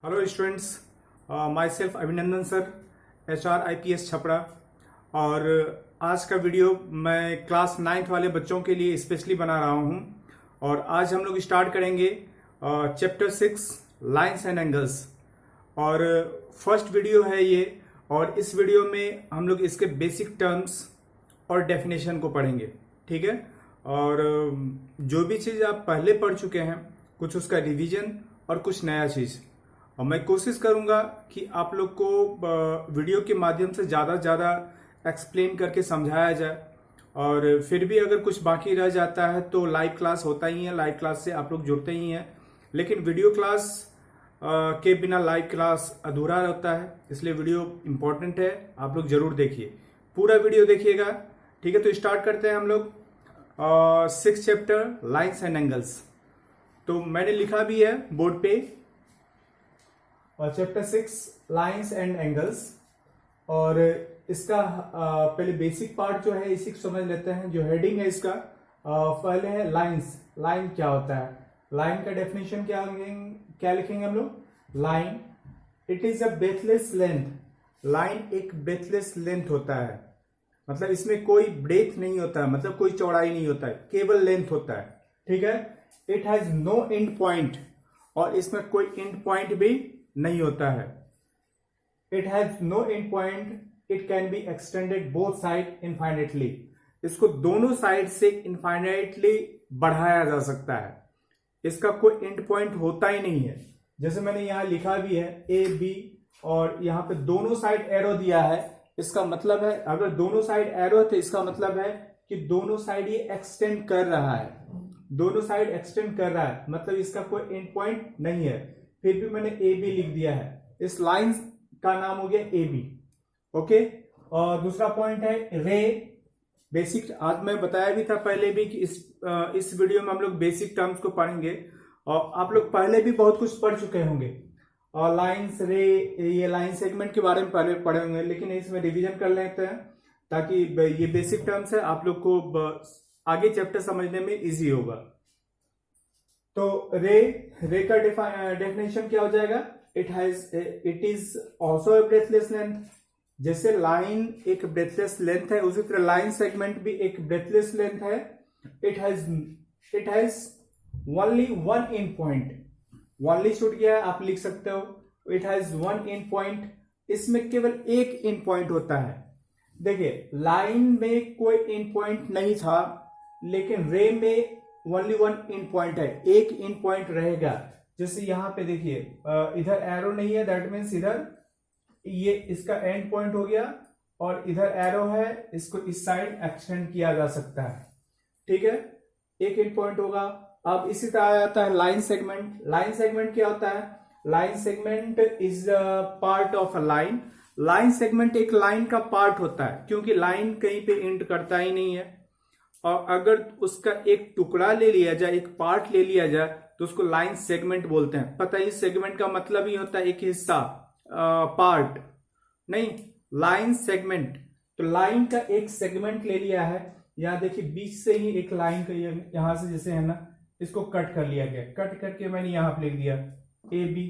Hello students, my self अभिनंदन sir, HR IPS Chhapra. और आज का वीडियो मैं क्लास 9th वाले बच्चों के लिए स्पेशली बना रहा हूं। और आज हम लोग स्टार्ट करेंगे चैप्टर 6 लाइन्स एंड एंगल्स। और फर्स्ट वीडियो है ये, और इस वीडियो में हम लोग इसके बेसिक टर्म्स और डेफिनेशन को पढ़ेंगे। ठीक है। और जो भी चीज़ आप पहले पढ़ चुके हैं, कुछ उसका रिवीजन और कुछ नया चीज़। और मैं कोशिश करूंगा कि आप लोग को वीडियो के माध्यम से ज़्यादा से ज़्यादा एक्सप्लेन करके समझाया जाए। और फिर भी अगर कुछ बाकी रह जाता है तो लाइव क्लास होता ही है, लाइव क्लास से आप लोग जुड़ते ही हैं। लेकिन वीडियो क्लास के बिना लाइव क्लास अधूरा रहता है, इसलिए वीडियो इम्पोर्टेंट है, आप लोग जरूर देखिए, पूरा वीडियो देखिएगा। ठीक है, तो स्टार्ट करते हैं हम लोग 6th chapter lines and angles. तो मैंने लिखा भी है बोर्ड पे, और चैप्टर 6 लाइन्स एंड एंगल्स। और इसका पहले बेसिक पार्ट जो है इसी को समझ लेते हैं। जो हेडिंग है इसका, पहले है लाइन्स। लाइन क्या होता है? लाइन का डेफिनेशन क्या लिखेंगे हम लोग? Line, it is a breathless length. Line एक ब्रेथलेस लेंथ होता है, मतलब इसमें कोई ब्रेथ नहीं होता है, मतलब कोई चौड़ाई नहीं होता है, केवल लेंथ होता है। ठीक है। It has no end point, और इसमें कोई एंड पॉइंट भी नहीं होता है। It has no end point, it can be extended both side infinitely. इसको दोनों साइड से इनफाइनेटली बढ़ाया जा सकता है। इसका कोई एंड पॉइंट होता ही नहीं है। जैसे मैंने यहां लिखा भी है AB, और यहां पे दोनों साइड एरो दिया है। इसका मतलब है, अगर दोनों साइड एरो है तो इसका मतलब है कि दोनों साइड ये एक्सटेंड कर रहा है, दोनों साइड एक्सटेंड कर रहा है, मतलब इसका कोई एंड पॉइंट नहीं है। फिर भी मैंने AB लिख दिया है, इस लाइन का नाम हो गया AB। ओके। और दूसरा पॉइंट है रे। बेसिक, आज मैं बताया भी था पहले भी कि इस वीडियो में हम लोग बेसिक टर्म्स को पढ़ेंगे। और आप लोग पहले भी बहुत कुछ पढ़ चुके होंगे। और लाइन्स, रे, ये लाइन सेगमेंट के बारे में पहले पढ़े होंगे, लेकिन इसमें रिवीजन कर लेते हैं ताकि ये बेसिक टर्म्स है, आप लोग को आगे चैप्टर समझने में इजी होगा। तो रे का डेफिनेशन क्या हो जाएगा? It is also a breathless length. जैसे लाइन एक ब्रेथलेस लेंथ है, उसी तरह लाइन सेगमेंट भी एक ब्रेथलेस लेंथ है। It has only one and point. Only छूट गया है, आप लिख सकते हो। It has one and point, इसमें केवल एक एंड पॉइंट होता है। देखिए, लाइन में कोई एंड पॉइंट नहीं था, लेकिन रे में ओनली वन एंड पॉइंट है, एक एंड पॉइंट रहेगा। जैसे यहां पे देखिए, इधर एरो नहीं है, दैट मीन्स इधर ये इसका एंड पॉइंट हो गया, और इधर एरो है, इसको इस साइड एक्सटेंड किया जा सकता है। ठीक है, एक एंड पॉइंट होगा। अब इसी तरह आ जाता है लाइन सेगमेंट। लाइन सेगमेंट क्या होता है? Line segment is part of a line. Line segment एक लाइन का पार्ट होता है, क्योंकि लाइन कहीं पे एंड करता ही नहीं है। और अगर उसका एक टुकड़ा ले लिया जाए, एक पार्ट ले लिया जाए, तो उसको लाइन सेगमेंट बोलते हैं। पता है, सेगमेंट का मतलब ही होता है एक हिस्सा, पार्ट नहीं, लाइन सेगमेंट। तो लाइन का एक सेगमेंट ले लिया है। यहां देखिए, बीच से ही एक लाइन का यहां से जैसे है ना, इसको कट कर लिया गया, कट करके मैंने यहां पर लिख दिया AB।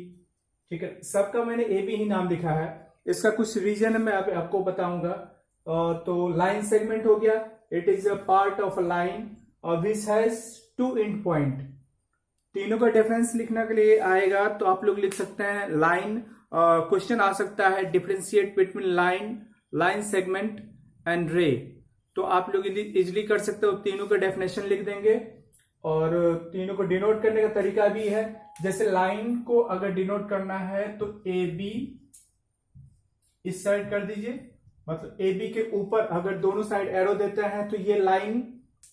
ठीक है, सबका मैंने AB ही नाम लिखा है। इसका कुछ रीजन मैं आपको बताऊंगा। तो लाइन सेगमेंट हो गया, it is a part of a line और which has two end point. तीनों का डिफरेंस लिखने के लिए आएगा तो आप लोग लिख सकते हैं लाइन। क्वेश्चन आ सकता है, differentiate between line segment and रे। तो आप लोग इजिली कर सकते हो, तीनों का डेफिनेशन लिख देंगे। और तीनों को डिनोट करने का तरीका भी है। जैसे लाइन को अगर डिनोट करना है तो AB इस साइड कर दीजिए, मतलब AB के ऊपर अगर दोनों साइड एरो देते हैं तो ये लाइन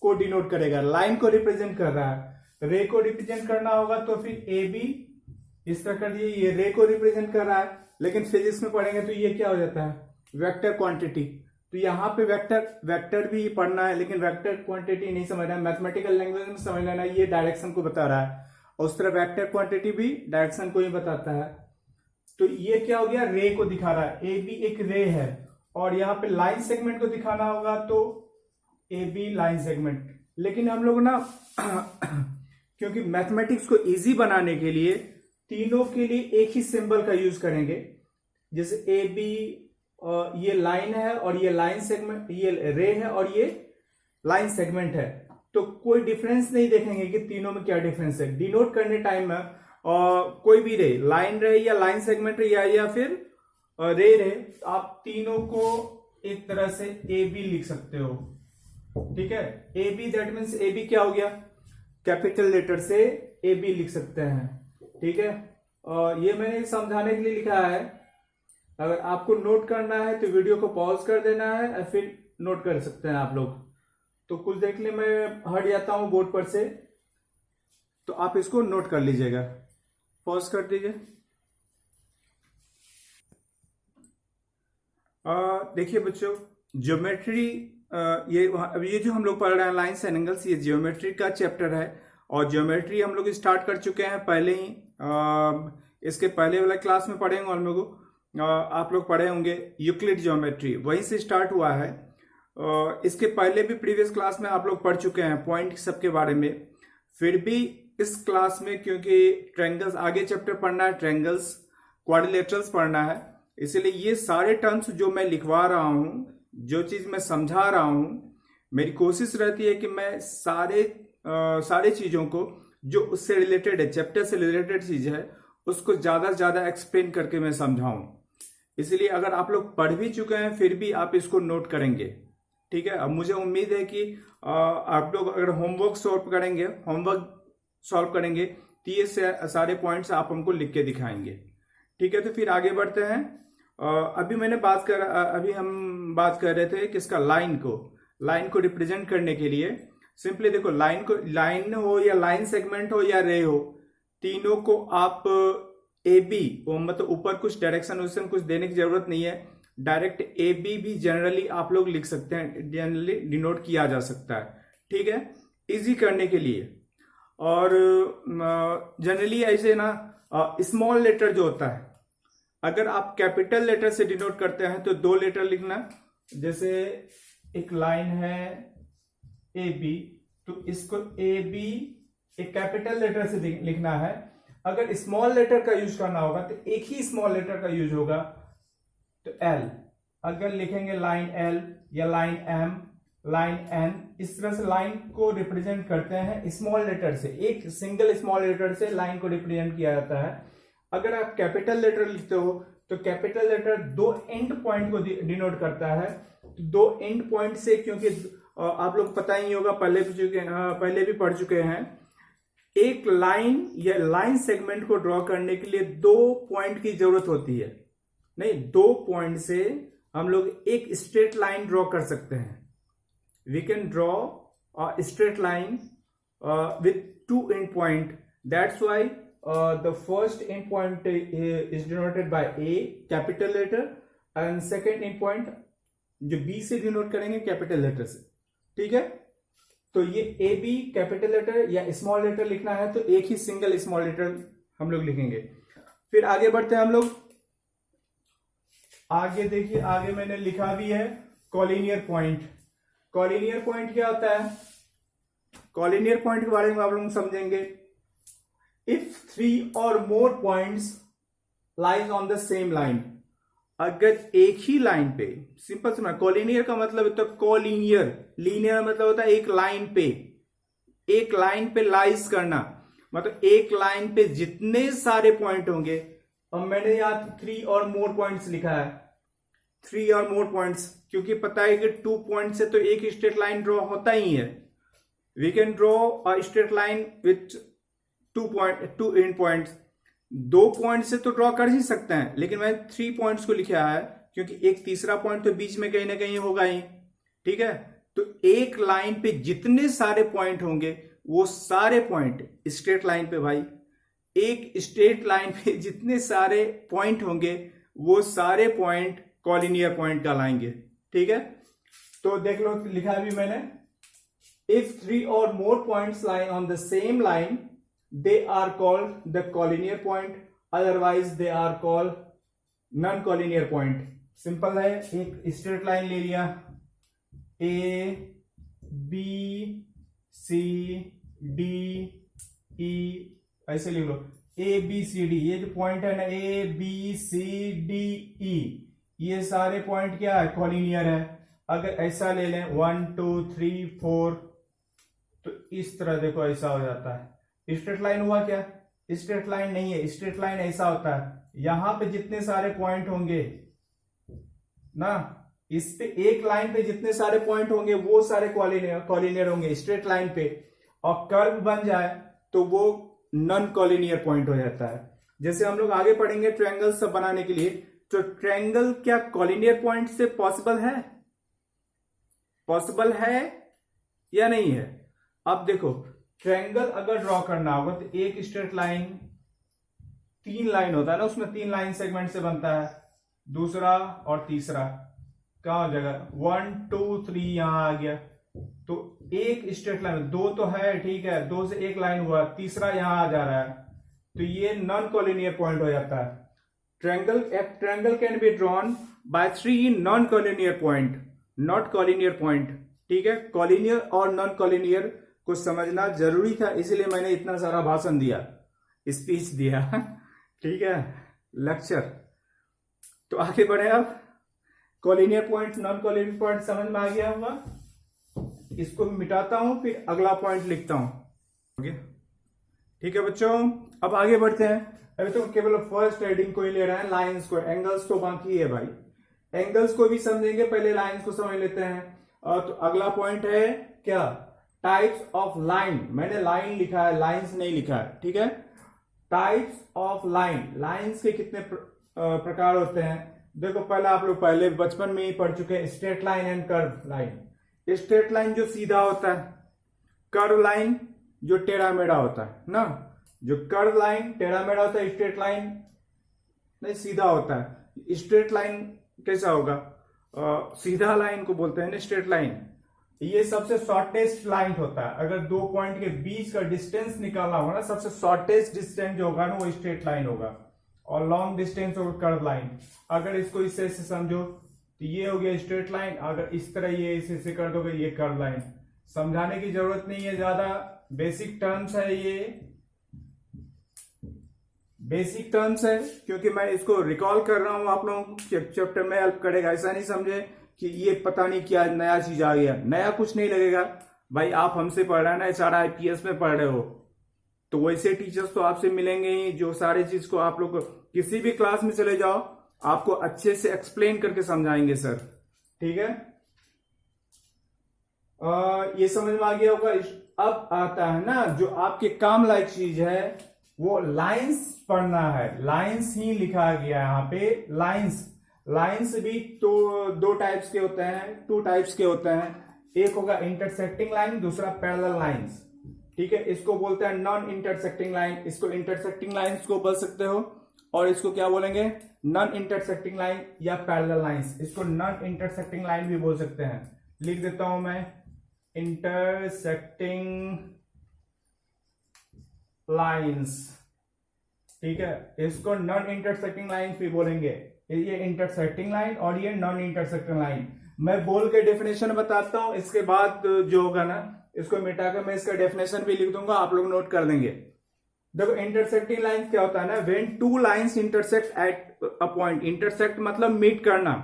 को डिनोट करेगा, लाइन को रिप्रेजेंट कर रहा है। रे को रिप्रेजेंट करना होगा तो फिर AB इस तरह कर दिए, ये रे को रिप्रेजेंट कर रहा है। लेकिन फिजिक्स में पढ़ेंगे तो ये क्या हो जाता है? Vector quantity. तो यहाँ पे वेक्टर भी पढ़ना है, लेकिन वेक्टर क्वांटिटी नहीं समझना है, मैथमेटिकल लैंग्वेज में समझ लेना, ये डायरेक्शन को बता रहा है। और उस तरह वेक्टर क्वांटिटी भी डायरेक्शन को ही बताता है। तो ये क्या हो गया? रे को दिखा रहा है, AB एक रे है। और यहाँ पे लाइन सेगमेंट को दिखाना होगा तो AB लाइन सेगमेंट। लेकिन हम लोग ना क्योंकि मैथमेटिक्स को इजी बनाने के लिए तीनों के लिए एक ही सिंबल का यूज करेंगे। जैसे ए बी, ये लाइन है और ये लाइन सेगमेंट, ये रे है और ये लाइन सेगमेंट है, तो कोई डिफरेंस नहीं देखेंगे कि तीनों में क्या डिफरेंस है। डिनोट करने टाइम में कोई भी रे, लाइन रे या लाइन सेगमेंट रे या फिर रे रे, आप तीनों को एक तरह से ए बी लिख सकते हो। ठीक है, A B that means A B क्या हो गया, कैपिटल लेटर से ए बी लिख सकते हैं। ठीक है, ये मैंने समझाने के लिए लिखा है। अगर आपको नोट करना है तो वीडियो को पॉज कर देना है और फिर नोट कर सकते हैं आप लोग। तो कुछ देख ले, मैं हट जाता हूं बोर्ड पर से, तो आप इसको नोट कर लीजिएगा। पॉज कर दीजिए। देखिए बच्चों, ज्योमेट्री, ये जो हम लोग पढ़ रहे हैं लाइन्स एंड एंगल्स, ये ज्योमेट्री का चैप्टर है। और ज्योमेट्री हम लोग स्टार्ट कर चुके हैं पहले ही। इसके पहले वाला क्लास में पढ़े होंगे हम लोग, आप लोग पढ़े होंगे यूक्लिड ज्योमेट्री, वहीं से स्टार्ट हुआ है। इसके पहले भी प्रीवियस क्लास में आप लोग पढ़ चुके हैं पॉइंट सब के बारे में। फिर भी इस क्लास में, क्योंकि ट्रायंगल्स आगे चैप्टर पढ़ना है, ट्रायंगल्स क्वाड्रिलेटरल्स पढ़ना है, इसलिए ये सारे टर्म्स जो मैं लिखवा रहा हूं, जो चीज मैं समझा रहा हूं, मेरी कोशिश रहती है कि मैं सारे चीजों को जो उससे रिलेटेड है, चैप्टर से रिलेटेड चीज है, उसको ज्यादा से ज्यादा एक्सप्लेन करके मैं समझाऊं। इसलिए अगर आप लोग पढ़ भी चुके हैं फिर भी आप इसको नोट करेंगे। ठीक है, अब मुझे उम्मीद है कि आप लोग अगर होमवर्क सॉल्व करेंगे तो ये सारे पॉइंट्स आप हमको लिख के दिखाएंगे। ठीक है, तो फिर आगे बढ़ते हैं। अभी हम बात कर रहे थे किसका, लाइन को रिप्रेजेंट करने के लिए सिंपली देखो, लाइन हो या लाइन सेगमेंट हो या रे हो, तीनों को आप ए बी, मतलब ऊपर कुछ डायरेक्शन उसमें कुछ देने की जरूरत नहीं है, डायरेक्ट ए बी भी जनरली आप लोग लिख सकते हैं, जनरली डिनोट किया जा सकता है। ठीक है, इजी करने के लिए। और जनरली ऐसे ना स्मॉल लेटर जो होता है, अगर आप कैपिटल लेटर से डिनोट करते हैं तो 2 लेटर लिखना। जैसे एक लाइन है ए बी, तो इसको ए बी एक कैपिटल लेटर से लिखना है। अगर स्मॉल लेटर का यूज करना होगा तो एक ही स्मॉल लेटर का यूज होगा, तो एल। अगर लिखेंगे लाइन एल या लाइन एम, लाइन एन, इस तरह से लाइन को रिप्रेजेंट करते हैं स्मॉल लेटर से, एक सिंगल स्मॉल लेटर से लाइन को रिप्रेजेंट किया जाता है। अगर आप कैपिटल लेटर लिखते हो तो कैपिटल लेटर 2 एंड पॉइंट को डिनोट करता है। 2 एंड पॉइंट से, क्योंकि आप लोग पता ही होगा, पहले भी पढ़ चुके हैं, एक लाइन या लाइन सेगमेंट को ड्रॉ करने के लिए 2 पॉइंट की जरूरत होती है। नहीं, 2 पॉइंट से हम लोग एक स्ट्रेट लाइन ड्रॉ कर सकते हैं। We can draw a straight line with 2 end point. That's why the first end point is denoted by A, capital letter, and second end point जो B से डिनोट करेंगे कैपिटल लेटर से। ठीक है, तो ये ए बी कैपिटल लेटर या small letter लिखना है तो एक ही सिंगल स्मॉल लेटर हम लोग लिखेंगे। फिर आगे बढ़ते हैं हम लोग। आगे देखिए, आगे मैंने लिखा भी है कॉलिनियर पॉइंट। कॉलिनियर पॉइंट क्या होता है? कॉलिनियर पॉइंट के बारे में आप लोग समझेंगे। If 3 or more points lies on the same line, अगर एक ही लाइन पे, सिंपल समझना, कॉलिनियर का मतलब होता है कॉलिनियर, लीनियर मतलब होता है एक लाइन पे लाइज करना, मतलब एक लाइन पे जितने सारे पॉइंट होंगे। अब मैंने यहाँ 3 or more points लिखा है, 3 or more points, क्योंकि पता है कि 2 पॉइंट से तो एक स्ट्रेट लाइन ड्रॉ होता ही है। We can draw a straight line with 2 end points. 2 point से तो ड्रॉ कर ही सकते हैं, लेकिन मैंने 3 पॉइंट्स को लिखा है क्योंकि एक तीसरा पॉइंट तो बीच में कहीं ना कहीं होगा ही। ठीक है, तो एक लाइन पे जितने सारे पॉइंट होंगे वो सारे पॉइंट स्ट्रेट लाइन पे, भाई एक स्ट्रेट लाइन पे जितने सारे पॉइंट होंगे वो सारे पॉइंट कॉलिनियर पॉइंट कहलाएंगे। ठीक है, तो देख लो, लिखा भी मैंने, if 3 or more points lie on the same line, they are called the collinear point, otherwise they are called non-collinear point. Simple है, एक स्ट्रेट लाइन ले लिया, A B C D E, ऐसे लिख लो, ए बी सी डी, ये जो point है ना A B C D E, ये सारे पॉइंट क्या है, कॉलिनियर है। अगर ऐसा ले लें 1 2 3 4, तो इस तरह देखो ऐसा हो जाता है। स्ट्रेट लाइन हुआ क्या, स्ट्रेट लाइन नहीं है। स्ट्रेट लाइन ऐसा होता है, यहां पे जितने सारे पॉइंट होंगे ना, इस पे एक लाइन पे जितने सारे पॉइंट होंगे वो सारे कॉलिनियर होंगे स्ट्रेट लाइन पे, और कर्व बन जाए तो वो नॉन कॉलिनियर पॉइंट हो जाता है। जैसे हम लोग आगे पढ़ेंगे ट्रायंगल सब बनाने के लिए, तो ट्रायंगल क्या कॉलिनियर पॉइंट से पॉसिबल है, पॉसिबल है या नहीं है। अब देखो ट्रायंगल अगर ड्रॉ करना होगा तो एक स्ट्रेट लाइन, 3 लाइन होता है ना, उसमें 3 लाइन सेगमेंट से बनता है, दूसरा और तीसरा कहां जगह 1 2 3 यहां आ गया, तो एक स्ट्रेट लाइन, 2 तो है ठीक है, 2 से एक लाइन हुआ, तीसरा यहां आ जा रहा है, तो ये नॉन कॉलिनियर पॉइंट हो जाता है। Triangle can be drawn by 3 non collinear point, not collinear point. ठीक है, कॉलिनियर और नॉन कॉलिनियर को समझना जरूरी था, इसलिए मैंने इतना सारा भाषण दिया, स्पीच दिया ठीक है, लेक्चर। तो आगे बढ़े, अब collinear point non collinear point समझ में आ गया होगा। इसको मिटाता हूं, फिर अगला पॉइंट लिखता हूं। ठीक है बच्चों, अब आगे बढ़ते हैं। अभी तो केवल फर्स्ट हेडिंग को ही ले रहे हैं, लाइंस को, एंगल्स तो बाकी है भाई, एंगल्स को भी समझेंगे, पहले लाइंस को समझ लेते हैं। तो अगला पॉइंट है क्या, टाइप्स ऑफ लाइन। मैंने लाइन लिखा है, लाइंस नहीं लिखा है, ठीक है। टाइप्स ऑफ लाइन, लाइंस के कितने प्रकार होते हैं। देखो पहले आप लोग पहले बचपन में ही पढ़ चुके हैं, straight line and curve line. Straight line जो सीधा होता है, कर्व लाइन जो टेढ़ा मेढ़ा होता है ना, जो कर्व लाइन टेढ़ा मेढ़ा होता है, स्ट्रेट लाइन नहीं सीधा होता है। स्ट्रेट लाइन कैसा होगा, सीधा लाइन को बोलते हैं ना स्ट्रेट लाइन। ये सबसे शॉर्टेस्ट लाइन होता है, अगर 2 पॉइंट के बीच का डिस्टेंस निकालना होगा ना, सबसे शॉर्टेस्ट डिस्टेंस जो होगा ना वो स्ट्रेट लाइन होगा, और लॉन्ग डिस्टेंस होगा कर्व लाइन। अगर इसको इससे से समझो तो ये हो गया स्ट्रेट लाइन, अगर इस तरह ये इसे कर दोगे ये कर्व लाइन। समझाने की जरूरत नहीं है ज्यादा, बेसिक टर्म्स है, ये बेसिक टर्म्स है, क्योंकि मैं इसको रिकॉल कर रहा हूं आप लोगों को, चैप्टर में हेल्प करेगा। ऐसा नहीं समझे कि ये पता नहीं क्या नया चीज आ गया, नया कुछ नहीं लगेगा भाई। आप हमसे पढ़ रहे हैं ना, सारा IPS में पढ़ रहे हो, तो वैसे टीचर्स तो आपसे मिलेंगे ही, जो सारे चीज को आप लोग किसी भी क्लास में चले जाओ आपको अच्छे से एक्सप्लेन करके समझाएंगे सर, ठीक है। ये समझ में आ गया होगा। अब आता है ना जो आपके काम लायक चीज है, वो लाइंस पढ़ना है। लाइंस ही लिखा गया यहाँ पे, लाइंस। लाइंस भी तो 2 टाइप्स के होते हैं, 2 टाइप्स के होते हैं। एक होगा इंटरसेक्टिंग लाइन, दूसरा पैरेलल लाइंस, ठीक है। इसको बोलते हैं नॉन इंटरसेक्टिंग लाइन, इसको इंटरसेक्टिंग लाइंस को बोल सकते हो, और इसको क्या बोलेंगे, नॉन इंटरसेक्टिंग लाइन या पैरेलल लाइंस। इसको नॉन इंटरसेक्टिंग लाइन भी बोल सकते हैं। लिख देता हूं मैं, इंटरसेक्टिंग लाइंस, ठीक है। इसको नॉन इंटरसेक्टिंग लाइंस भी बोलेंगे। ये इंटरसेक्टिंग लाइन और ये नॉन इंटरसेक्टिंग लाइन। मैं बोल के डेफिनेशन बताता हूं, इसके बाद जो होगा ना इसको मिटाकर मैं इसका डेफिनेशन भी लिख दूंगा, आप लोग नोट कर देंगे। देखो इंटरसेक्टिंग लाइन क्या होता है ना, when 2 lines intersect at a point. Intersect मतलब मीट करना।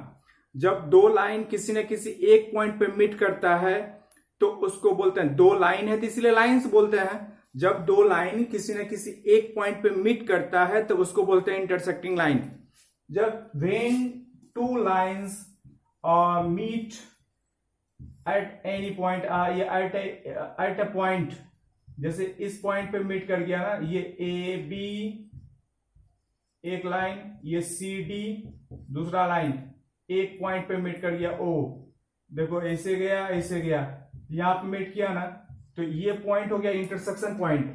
जब 2 लाइन किसी न किसी एक पॉइंट पे मीट करता है तो उसको बोलते हैं, 2 लाइन है तो इसलिए लाइंस बोलते हैं। जब 2 लाइन किसी न किसी एक पॉइंट पे मीट करता है तो उसको बोलते हैं इंटरसेक्टिंग लाइन। जब when 2 lines meet at any point, at a point, जैसे इस पॉइंट पे मीट कर गया ना, ये ए बी एक लाइन, ये सी डी दूसरा लाइन, एक पॉइंट पे मीट कर गया ओ। देखो ऐसे गया ऐसे गया, यहां पे मीट किया ना, तो ये पॉइंट हो गया intersection point,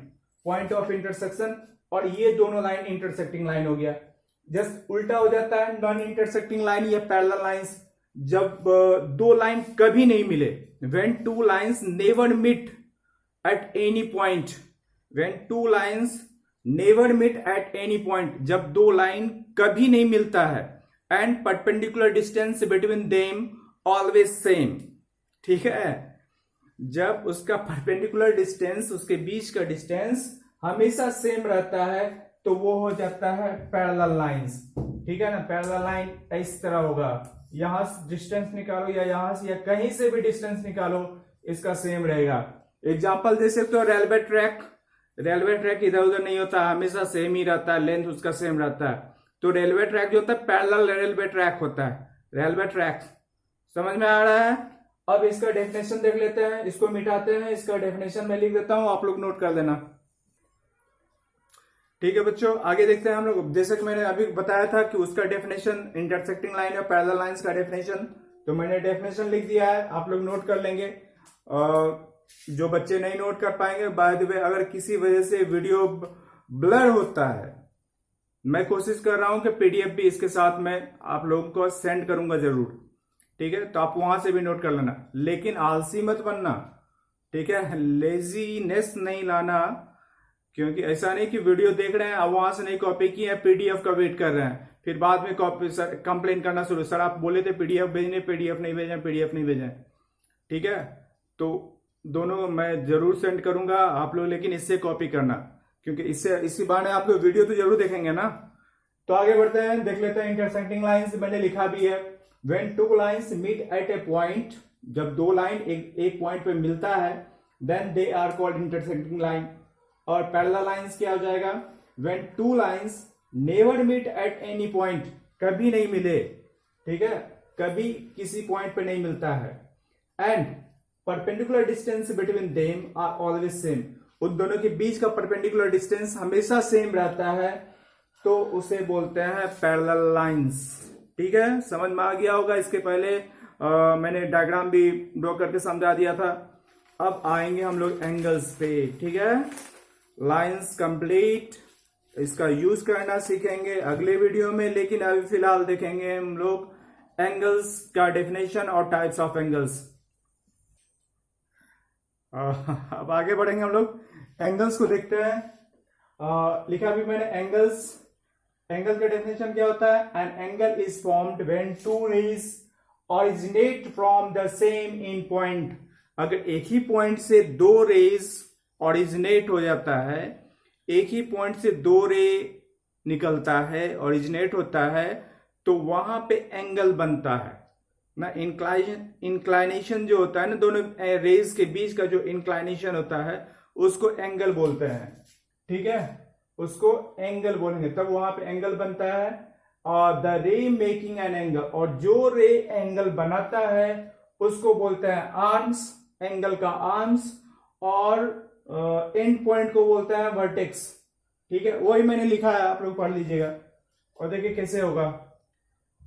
point of intersection, और ये दोनों लाइन इंटरसेक्टिंग लाइन हो गया। जस्ट उल्टा हो जाता है नॉन इंटरसेक्टिंग लाइन या पैरेलल लाइंस। जब 2 लाइन कभी नहीं मिले, when 2 lines never meet at any point, when 2 lines never meet at any point, जब 2 लाइन कभी नहीं मिलता है, and perpendicular distance between them always same, ठीक है। जब उसका perpendicular distance, उसके बीच का डिस्टेंस हमेशा सेम रहता है तो वो हो जाता है पैरेलल लाइंस। ठीक है ना, पैरेलल लाइन इस तरह होगा, यहां से डिस्टेंस निकालो या यहां से या कहीं से भी डिस्टेंस निकालो, इसका सेम रहेगा। एग्जांपल दे सकते हो रेलवे ट्रैक, रेलवे ट्रैक इधर उधर नहीं होता, हमेशा सेम ही रहता है, लेंथ उसका सेम रहता है। तो रेलवे ट्रैक जो होता है पैरेलल रेलवे ट्रैक होता है, रेलवे ट्रैक। समझ में आ रहा है? अब इसका डेफिनेशन देख लेते हैं, इसको मिटाते हैं, इसका डेफिनेशन मैं लिख देता हूं, आप लोग नोट कर देना। ठीक है बच्चों, आगे देखते हैं हम लोग। जैसे कि मैंने अभी बताया था कि उसका डेफिनेशन इंटरसेक्टिंग लाइन या पैरेलल लाइंस का डेफिनेशन, तो मैंने डेफिनेशन लिख दिया है, आप लोग नोट कर लेंगे। जो बच्चे नहीं नोट कर पाएंगे, बाय द वे अगर किसी वजह से वीडियो ब्लर होता है, मैं कोशिश कर रहा हूं कि पीडीएफ भी इसके साथ मैं आप लोगों को सेंड करूंगा जरूर। ठीक है, तो आप वहां से भी नोट कर लेना, लेकिन आलसी मत बनना। ठीक है, लेजीनेस नहीं लाना, क्योंकि ऐसा नहीं कि वीडियो देख रहे हैं अब वहां से नहीं कॉपी किए हैं, पीडीएफ का वेट कर रहे हैं, फिर बाद में कॉपी कंप्लेन करना शुरू, सर आप बोले थे पीडीएफ भेजने, पीडीएफ नहीं भेजें, पीडीएफ नहीं भेजें। ठीक है, तो दोनों मैं जरूर सेंड करूंगा आप लोग, लेकिन इससे कॉपी करना, क्योंकि इससे इसी बहाने आप लोग वीडियो तो जरूर देखेंगे ना। तो आगे बढ़ते हैं, देख लेते हैं इंटरसेक्टिंग लाइंस, मैंने लिखा भी है। When two lines meet at a point, जब दो लाइन एक पॉइंट पे मिलता है, then they are called intersecting line. और पैरेलल लाइंस क्या हो जाएगा? When two lines never meet at any point, कभी नहीं मिले, ठीक है, कभी किसी पॉइंट पे नहीं मिलता है, and perpendicular distance between them are always same, उन दोनों के बीच का परपेंडिकुलर डिस्टेंस हमेशा सेम रहता है, तो उसे बोलते हैं पैरेलल लाइंस। ठीक है, समझ में आ गया होगा। इसके पहले मैंने डायग्राम भी ड्रॉ करके समझा दिया था। अब आएंगे हम लोग एंगल्स पे। ठीक है, लाइंस कंप्लीट, इसका यूज करना सीखेंगे अगले वीडियो में, लेकिन अभी फिलहाल देखेंगे हम लोग एंगल्स का डेफिनेशन और टाइप्स ऑफ एंगल्स। अब आगे बढ़ेंगे हम लोग, एंगल्स को देखते हैं। लिखा भी मैंने एंगल्स, एंगल का डेफिनेशन क्या होता है? An angle is formed when two rays originate from the same end point. अगर एक ही पॉइंट से दो रेज ऑरिजिनेट हो जाता है, एक ही पॉइंट से दो रे निकलता है, ऑरिजिनेट होता है, तो वहां पे एंगल बनता है ना। इंक्लाइनेशन जो होता है ना, दोनों रेज के बीच का जो इंक्लाइनेशन होता है उसको एंगल बोलते हैं। ठीक है, उसको एंगल बोलेंगे, तब वहां पे एंगल बनता है। और द रे मेकिंग एन एंगल, और जो रे एंगल बनाता है उसको बोलते हैं आर्म्स, एंगल का आर्म्स, और एंड पॉइंट को बोलता है वर्टेक्स। ठीक है, वही मैंने लिखा है, आप लोग पढ़ लीजिएगा और देखिए कैसे होगा।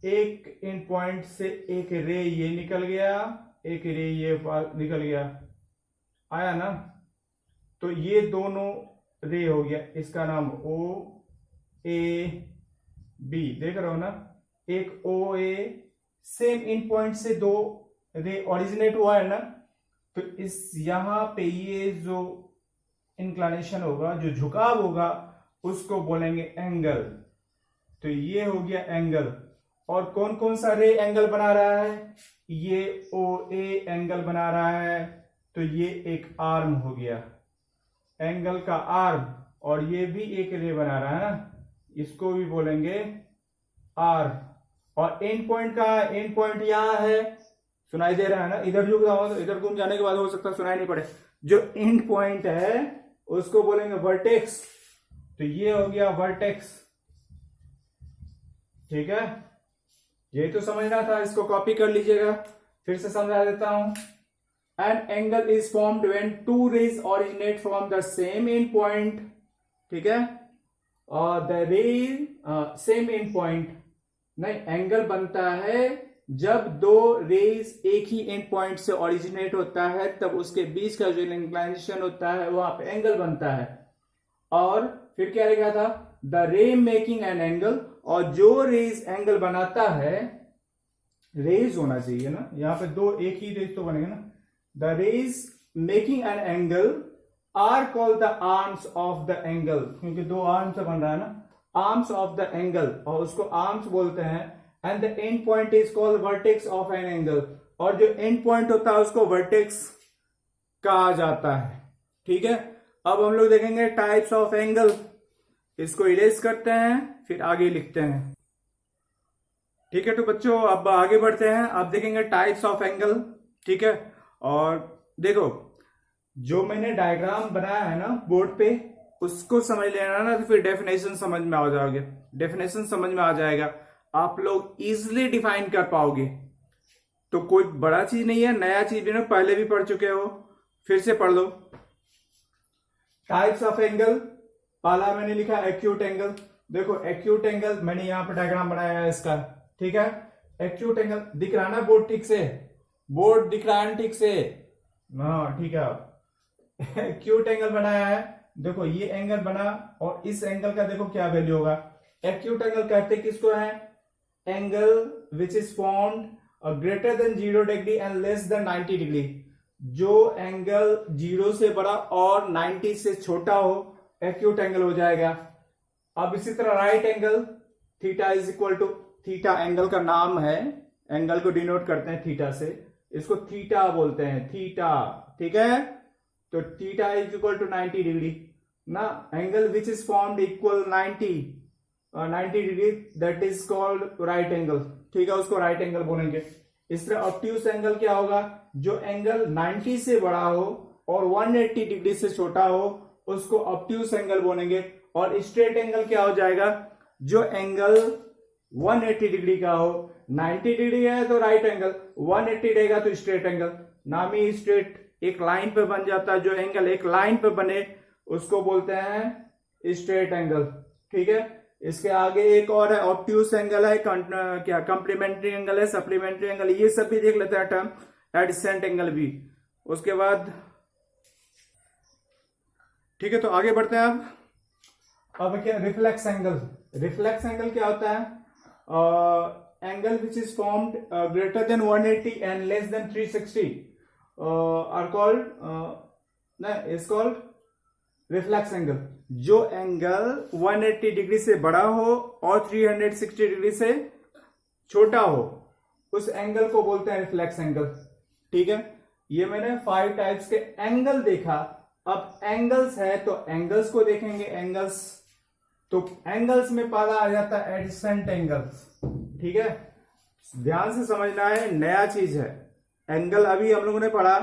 एक एंड पॉइंट से एक रे ये निकल गया, एक रे ये निकल गया, आया ना। तो ये दोनों रे हो गया, इसका नाम ओ ए बी, देख रहे हो ना, एक ओ ए, सेम इन पॉइंट से दो रे ऑरिजिनेट हुआ है ना, तो इस यहां पे ये जो इंक्लानेशन होगा, जो झुकाव होगा, उसको बोलेंगे एंगल। तो ये हो गया एंगल। और कौन कौन सा रे एंगल बना रहा है? ये ओ ए एंगल बना रहा है, तो ये एक आर्म हो गया, एंगल का आर्म, और ये भी एक रे बना रहा है ना, इसको भी बोलेंगे आर्म। और एंड पॉइंट का, एंड पॉइंट यहां है, सुनाई दे रहा है ना, इधर झुक जाओ, इधर घूम जाने के बाद हो सकता है सुनाई नहीं पड़े। जो एंड पॉइंट है उसको बोलेंगे वर्टेक्स, तो ये हो गया वर्टेक्स। ठीक है, यही तो समझना था, इसको कॉपी कर लीजिएगा, फिर से समझा देता हूं। An angle is formed when two rays originate from the same end point. ठीक है, और the ray same end point नहीं, एंगल बनता है जब दो रेज एक ही एंड पॉइंट से ऑरिजिनेट होता है, तब उसके बीच का जो इंक्लाइनेशन होता है वहां पे एंगल बनता है। और फिर क्या लिखा था? द रे मेकिंग एन एंगल, और जो रेज एंगल बनाता है, रेज होना चाहिए ना, यहां पे दो एक ही रेज तो बनेगा ना। The rays making an angle are called the arms of the angle, क्योंकि दो आर्म से बन रहा है ना, आर्म्स ऑफ द एंगल, और उसको आर्म्स बोलते हैं। And the end point is called vertex of an angle, और जो एंड पॉइंट होता है उसको वर्टेक्स कहा जाता है। ठीक है, अब हम लोग देखेंगे टाइप्स ऑफ एंगल। इसको इरेज करते हैं, फिर आगे लिखते हैं। ठीक है, तो बच्चों अब आगे बढ़ते हैं। आप देखेंगे टाइप्स ऑफ एंगल। ठीक है, और देखो जो मैंने डायग्राम बनाया है ना बोर्ड पे, उसको समझ लेना ना, तो फिर डेफिनेशन समझ में आ जाओगे। डेफिनेशन समझ में आ जाएगा, आप लोग इजिली डिफाइन कर पाओगे। तो कोई बड़ा चीज नहीं है, नया चीज भी ना, पहले भी पढ़ चुके हो, फिर से पढ़ लो। टाइप्स ऑफ एंगल, पहला मैंने लिखा एक्यूट एंगल। देखो एक्यूट एंगल मैंने यहां पर डायग्राम बनाया है इसका। ठीक है, एक्यूट एंगल दिख रहा है ना बोर्ड ठीक से? बोर्ड दिख रहा है ठीक से? हाँ ठीक है। एक्यूट एंगल बनाया है, देखो ये एंगल बना, और इस एंगल का देखो क्या वैल्यू होगा। एक्यूट एंगल कहते किसको है? Angle which is formed greater then 0 degree and less then 90 degree. जो एंगल 0 से बड़ा और 90 से छोटा हो, एक्यूट एंगल हो जाएगा। अब इसी तरह right angle, theta is equal to, theta angle का नाम है, एंगल को डिनोट करते हैं थीटा से, इसको थीटा बोलते हैं, थीटा। ठीक है, तो theta is equal to 90 degree ना। Angle which is formed equal 90 degree, that is called right angle. ठीक है, उसको राइट एंगल बोलेंगे। इस तरह ऑब्ट्यूस एंगल क्या होगा? जो एंगल 90 से बड़ा हो और 180 डिग्री से छोटा हो, उसको ऑब्ट्यूस एंगल बोलेंगे। और स्ट्रेट एंगल क्या हो जाएगा? जो एंगल 180 डिग्री का हो, 90 डिग्री है तो राइट एंगल, 180 रहेगा तो स्ट्रेट एंगल। नाम ही स्ट्रेट, एक लाइन पे बन जाता है। जो एंगल एक लाइन पे बने उसको बोलते हैं स्ट्रेट एंगल। ठीक है, इसके आगे एक और है, ऑब्ट्यूस एंगल है, क्या कॉम्प्लीमेंट्री एंगल है, सप्लीमेंट्री एंगल, ये सब भी देख लेते हैं टर्म, एडजेसेंट एंगल भी। उसके बाद ठीक है, तो आगे बढ़ते हैं। अब क्या रिफ्लेक्स एंगल? रिफ्लेक्स एंगल क्या होता है? Angle which is formed greater than 180 and less than 360 are called is called reflex angle. जो एंगल 180 डिग्री से बड़ा हो और 360 डिग्री से छोटा हो, उस एंगल को बोलते हैं रिफ्लेक्स एंगल। ठीक है, ये मैंने 5 टाइप्स के एंगल देखा। अब एंगल्स है तो एंगल्स को देखेंगे। एंगल्स, तो एंगल्स में पहला आ जाता है एडजेसेंट एंगल्स। ठीक है, ध्यान से समझना है, नया चीज है। एंगल अभी हम लोगों ने पढ़ा,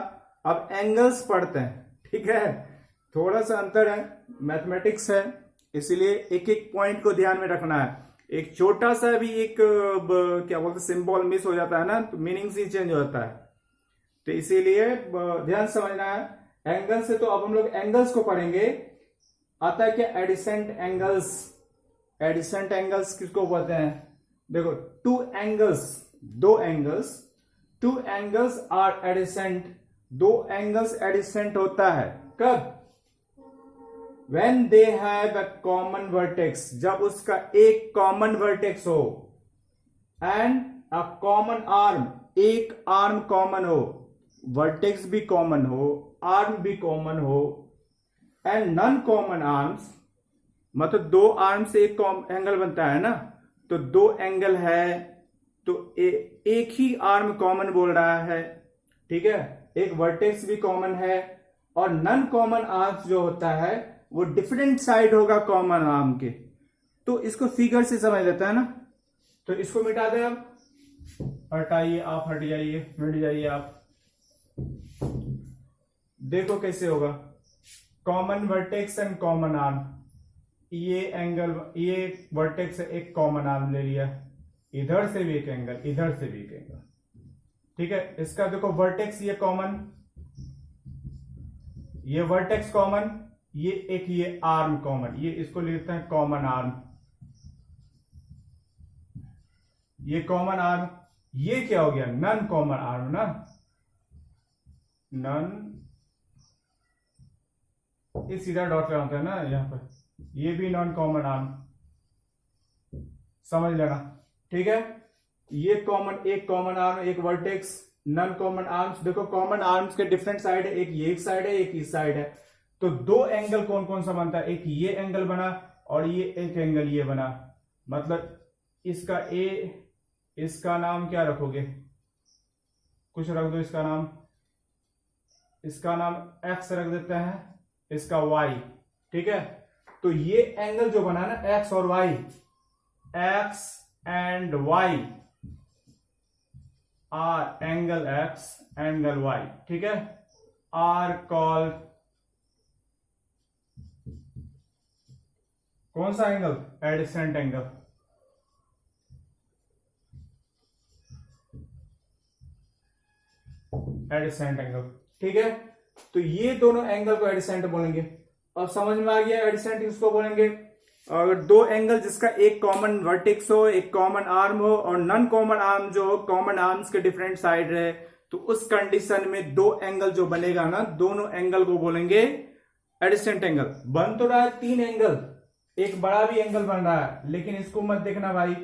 अब एंगल्स पढ़ते हैं। ठीक है, थोड़ा सा अंतर है, मैथमेटिक्स है, इसीलिए एक एक पॉइंट को ध्यान में रखना है। एक छोटा सा भी एक क्या बोलते सिंबल मिस हो जाता है ना, तो मीनिंग ही चेंज हो जाता है। तो इसीलिए ध्यान समझना है। एंगल से तो अब हम लोग एंगल्स को पढ़ेंगे। आता है क्या? एडिसेंट एंगल्स। एडिसेंट एंगल्स किसको बोलते हैं? देखो, टू एंगल्स आर एडिसेंट। दो एंगल्स एडिसेंट होता है कब? When they have a common vertex, जब उसका एक कॉमन वर्टेक्स हो, एंड अ कॉमन आर्म, एक आर्म कॉमन हो, वर्टेक्स भी कॉमन हो, आर्म भी कॉमन हो, एंड नॉन कॉमन आर्म्स, मतलब 2 आर्म से एक एंगल बनता है ना, तो 2 एंगल है तो एक ही आर्म कॉमन बोल रहा है। ठीक है, एक वर्टेक्स भी कॉमन है, और नॉन कॉमन आर्म्स जो होता है वो डिफरेंट साइड होगा कॉमन आर्म के। तो इसको फिगर से समझ लेता है ना, तो इसको मिटा दे। अब हटाइए, आप हट जाइए, मिट जाइए आप। देखो कैसे होगा, common vertex and common arm. ये एंगल, ये वर्टेक्स है, एक कॉमन आर्म ले लिया, इधर से भी एक एंगल, इधर से भी एक एंगल। ठीक है, इसका देखो वर्टेक्स ये कॉमन, ये वर्टेक्स कॉमन, ये एक ये आर्म कॉमन, ये इसको लिखते हैं कॉमन आर्म। ये कॉमन आर्म, ये क्या हो गया? नॉन कॉमन आर्म ना, नॉन, ये सीधा डॉट लगाते हैं ना यहां पर, ये भी नॉन कॉमन आर्म, समझ लेना। ठीक है, ये कॉमन, एक कॉमन आर्म, एक वर्टेक्स, नॉन कॉमन आर्म्स। देखो कॉमन आर्म्स के डिफरेंट साइड है, एक ये एक साइड है, एक इस साइड है। तो 2 एंगल कौन कौन सा बनता है? एक ये एंगल बना और ये एक एंगल ये बना, मतलब इसका ए, इसका नाम क्या रखोगे? कुछ रख दो इसका नाम, इसका नाम एक्स रख देते हैं, इसका वाई। ठीक है, तो तो ये एंगल जो बना ना एक्स और y, x and y are angle x angle y, ठीक है, आर कॉल्ड कौन सा angle? Adjacent angle. Adjacent angle, ठीक है। तो ये दोनों एंगल को एडिसेंट बोलेंगे। अब समझ में आ गया एडिसेंट किसको बोलेंगे? अगर दो एंगल जिसका एक कॉमन वर्टेक्स हो, एक कॉमन आर्म हो और नॉन कॉमन आर्म जो हो, कॉमन आर्म्स के डिफरेंट साइड रहे, तो उस कंडीशन में दो एंगल जो बनेगा ना, दोनों एंगल को बोलेंगे एडिसेंट एंगल। बन तो रहा है तीन एंगल, एक बड़ा भी एंगल बन रहा है, लेकिन इसको मत देखना भाई,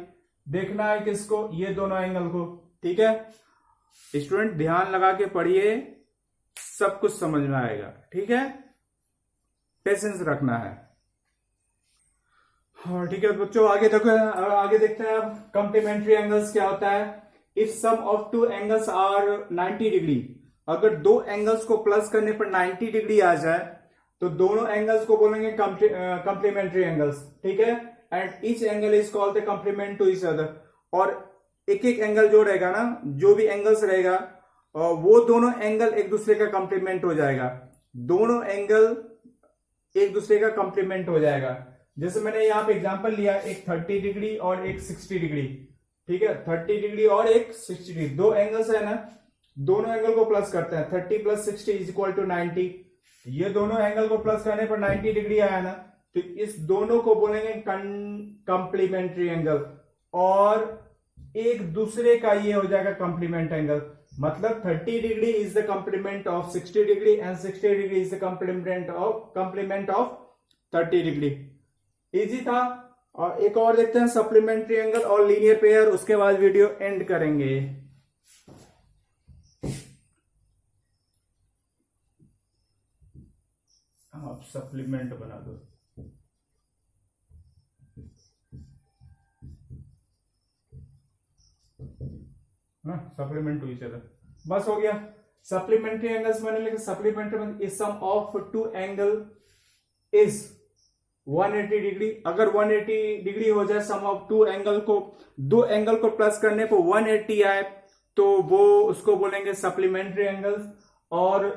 देखना है किसको? ये दोनों एंगल को, ठीक है। स्टूडेंट ध्यान लगा के पढ़िए, सब कुछ समझ में आएगा, ठीक है, पेशेंस रखना है। हाँ ठीक है बच्चों, आगे देखो, आगे देखते हैं अब कॉम्प्लीमेंट्री एंगल्स क्या होता है। If sum of two angles are 90 degree, अगर दो एंगल्स को प्लस करने पर 90 डिग्री आ जाए तो दोनों एंगल्स को बोलेंगे कॉम्प्लीमेंट्री एंगल्स, ठीक है। And each angle is called the complement to each other. और एक एक एंगल जो रहेगा ना, जो भी एंगल्स रहेगा, वो दोनों एंगल एक दूसरे का कॉम्प्लीमेंट हो जाएगा। दोनों एंगल एक दूसरे का कॉम्प्लीमेंट हो जाएगा। जैसे मैंने यहाँ पे एग्जांपल लिया, एक 30 डिग्री और एक 60 डिग्री, ठीक है, 30 डिग्री और एक 60 डिग्री, दो एंगल्स है ना, दोनों एंगल को प्लस करते हैं, 30 प्लस 60 इज इक्वल टू 90। ये दोनों एंगल को प्लस करने पर 90 डिग्री आया ना, तो इस दोनों को बोलेंगे कॉम्प्लीमेंट्री एंगल, और एक दूसरे का ये हो जाएगा कॉम्प्लीमेंट एंगल। मतलब 30 degree is the complement of 60 degree and 60 degree is the complement of 30 degree. Easy था। और एक और देखते हैं सप्लीमेंट्री एंगल और लीनियर पेयर, उसके बाद वीडियो एंड करेंगे। आप सप्लीमेंट बना दो। सप्लीमेंट टू ईच अदर, बस हो गया। सप्लीमेंट्री एंगल्स मैंने लिखा, supplementary is sum of two angle is 180 degree. अगर 180 डिग्री हो जाए, सम ऑफ टू एंगल को, दो एंगल को प्लस करने पर 180 आए, तो वो उसको बोलेंगे सप्लीमेंट्री एंगल्स। और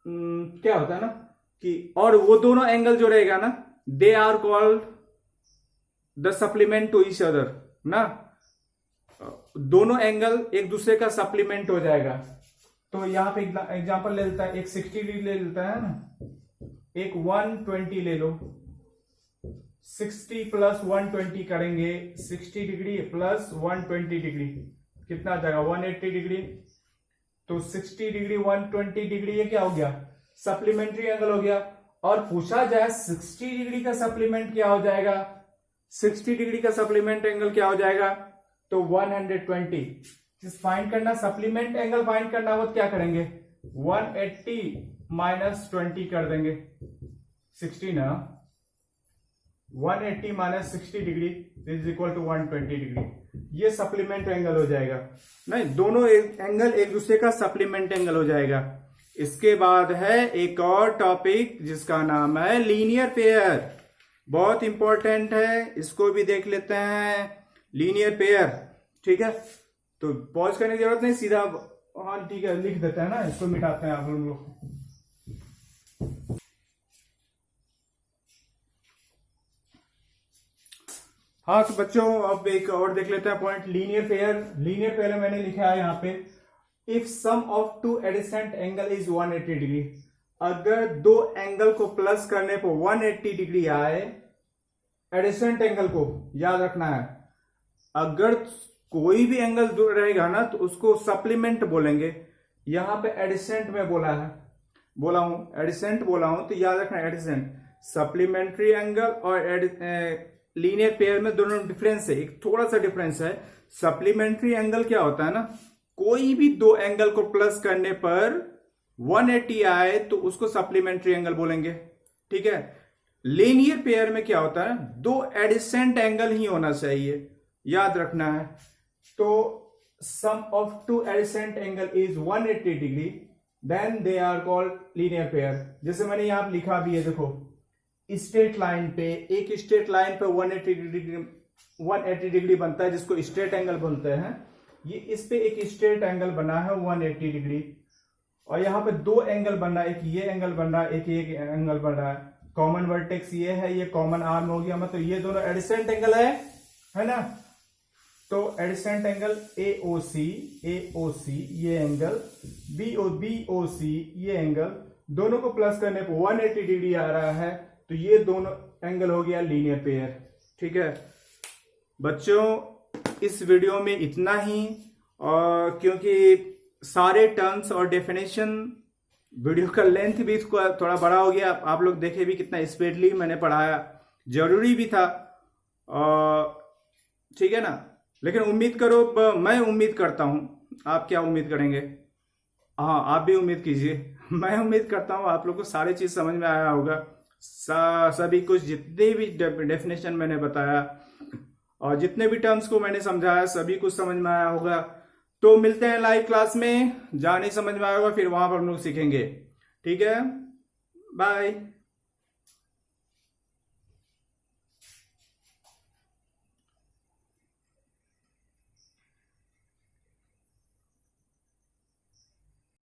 क्या होता है ना कि, और वो दोनों एंगल जो रहेगा ना, they are called the supplement to each other ना, दोनों एंगल एक दूसरे का सप्लीमेंट हो जाएगा। तो यहां पे एग्जांपल ले लेता है, एक 60 डिग्री ले लेता है ना, एक 120 ले लो, 60 प्लस 120 करेंगे, 60 डिग्री प्लस 120 डिग्री कितना आ जाएगा? 180 डिग्री। तो 60 डिग्री 120 डिग्री ये क्या हो गया? सप्लीमेंट्री एंगल हो गया। और पूछा जाए 60 डिग्री का सप्लीमेंट क्या हो जाएगा? 60 डिग्री का सप्लीमेंट एंगल क्या हो जाएगा? तो 120 फाइंड करना, सप्लीमेंट एंगल फाइंड करना हो तो क्या करेंगे? 180 माइनस 20 कर देंगे, 60 ना, 180 minus 60 degree is equal to 120 degree. ये सप्लीमेंट एंगल हो जाएगा। नहीं, दोनों एंगल एक दूसरे का सप्लीमेंट एंगल हो जाएगा। इसके बाद है एक और टॉपिक जिसका नाम है लीनियर पेयर। बहुत इंपॉर्टेंट है, इसको भी देख लेते हैं। लीनियर पेयर, ठीक है, तो पॉज करने की जरूरत नहीं, सीधा हाँ ठीक है लिख देते हैं ना, इसको मिटाते हैं आप लोग। हाँ तो बच्चों अब एक और देख लेते हैं point, linear pair. Linear pair मैंने लिखा है यहाँ पे, if sum of two adjacent angle is 180 degree. अगर दो एंगल को प्लस करने पर 180 डिग्री आए, एडिसेंट एंगल को याद रखना है। अगर कोई भी एंगल रहेगा ना तो उसको सप्लीमेंट बोलेंगे। यहां पे एडिसेंट में बोला हूं, एडिसेंट बोला हूं, तो याद रखना एडिसेंट। सप्लीमेंट्री एंगल और लीनियर पेयर में दोनों डिफरेंस है, एक थोड़ा सा डिफरेंस है। सप्लीमेंट्री एंगल क्या होता है ना, कोई भी दो एंगल को प्लस करने पर 180 आए तो उसको सप्लीमेंट्री एंगल बोलेंगे, ठीक है। लीनियर पेयर में क्या होता है, दो एडिसेंट एंगल ही होना चाहिए, याद रखना है। तो sum of two adjacent angle is 180 degree, then they are called linear pair. जैसे मैंने यहां लिखा भी है, देखो स्ट्रेट लाइन पे, एक स्ट्रेट लाइन पे 180 डिग्री बनता है जिसको स्ट्रेट एंगल बोलते हैं। ये इस पे एक स्ट्रेट एंगल बना है 180 डिग्री, और यहाँ पे दो एंगल बन रहा है, एक ये एंगल बन रहा है, एक ये एंगल बन रहा है। कॉमन वर्टेक्स ये है, ये कॉमन आर्म हो गया, मतलब ये दोनों एडजेसेंट एंगल है ना। तो एडजेसेंट एंगल AOC ये एंगल, BOC ये एंगल, दोनों को प्लस करने पर 180 डिग्री आ रहा है, तो ये दोनों एंगल हो गया लीनियर पेयर। ठीक है बच्चों, इस वीडियो में इतना ही, और क्योंकि सारे टर्म्स और डेफिनेशन, वीडियो का लेंथ भी इसको थोड़ा बड़ा हो गया, आप लोग देखे भी कितना स्पीडली मैंने पढ़ाया, जरूरी भी था। ठीक है ना, लेकिन उम्मीद करो, मैं उम्मीद करता हूं, आप क्या उम्मीद करेंगे? हाँ आप भी उम्मीद कीजिए। मैं उम्मीद करता हूं आप लोग को सारी चीज समझ में आया होगा, सभी कुछ जितने भी डेफिनेशन मैंने बताया और जितने भी टर्म्स को मैंने समझाया सभी कुछ समझ में आया होगा। तो मिलते हैं लाइव क्लास में, जहाँ नहीं समझ में आया होगा फिर वहां पर हम लोग सीखेंगे। ठीक है, बाय।